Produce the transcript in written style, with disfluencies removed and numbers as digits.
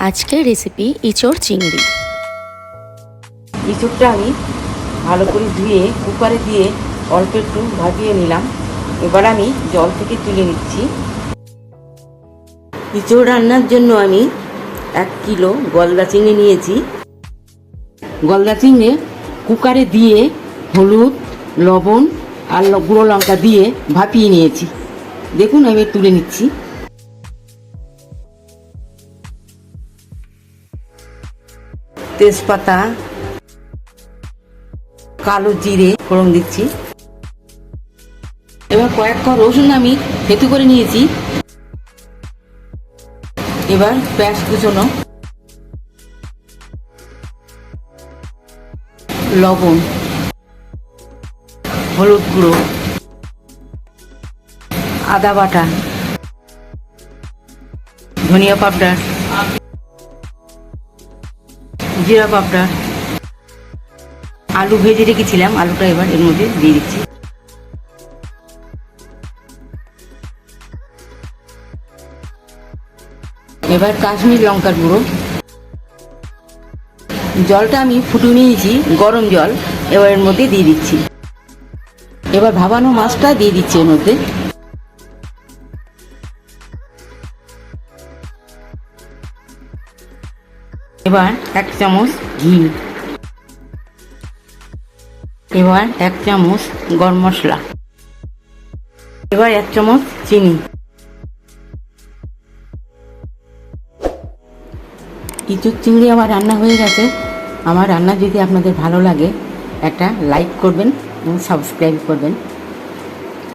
আজকের রেসিপি ইঁচড় চিংড়ি। ইঁচড়টা আমি ভালো করে ধুয়ে কুকারে দিয়ে অল্প একটু ভাজিয়ে নিলাম। এবার আমি জল থেকে তুলে নিচ্ছি। ইঁচড় রান্নার জন্য আমি 1 কিলো গলদা চিংড়ি নিয়েছি। গলদা চিংড়ি কুকারে দিয়ে হলুদ, লবণ আর গুঁড়ো লঙ্কা দিয়ে ভাপিয়ে নিয়েছি। দেখুন আমি তুলে নিচ্ছি। তেজপাতা, কালো জিরে ফোড়ন দিচ্ছি। এবার কয়েক কোয়া রসুন আমি থেতু করে নিয়েছি। এবার পেঁয়াজ কুচনো, লবণ, হলুদ গুঁড়ো, আদা বাটা, ধনিয়া পাউডার, জিরা পাউডার, আলু ভেজে রেখেছিলাম, আলুটা এবার এর মধ্যে দিয়ে দিচ্ছি। এবার কাশ্মীর লঙ্কার গুঁড়ো। জলটা আমি ফুটিয়ে নিয়েছি, গরম জল, এবার এর মধ্যে দিয়ে দিচ্ছি। এবার ভাবানো মাছটা দিয়ে দিচ্ছি এর মধ্যে। এবার 1 চামচ ঘি, এবার 1 চামচ গরম মশলা, এবার 1 চামচ চিনি। ইঁচড় চিংড়ি আমার রান্না হয়ে গেছে। আমার রান্না যদি আপনাদের ভালো লাগে একটা লাইক করবেন এবং সাবস্ক্রাইব করবেন।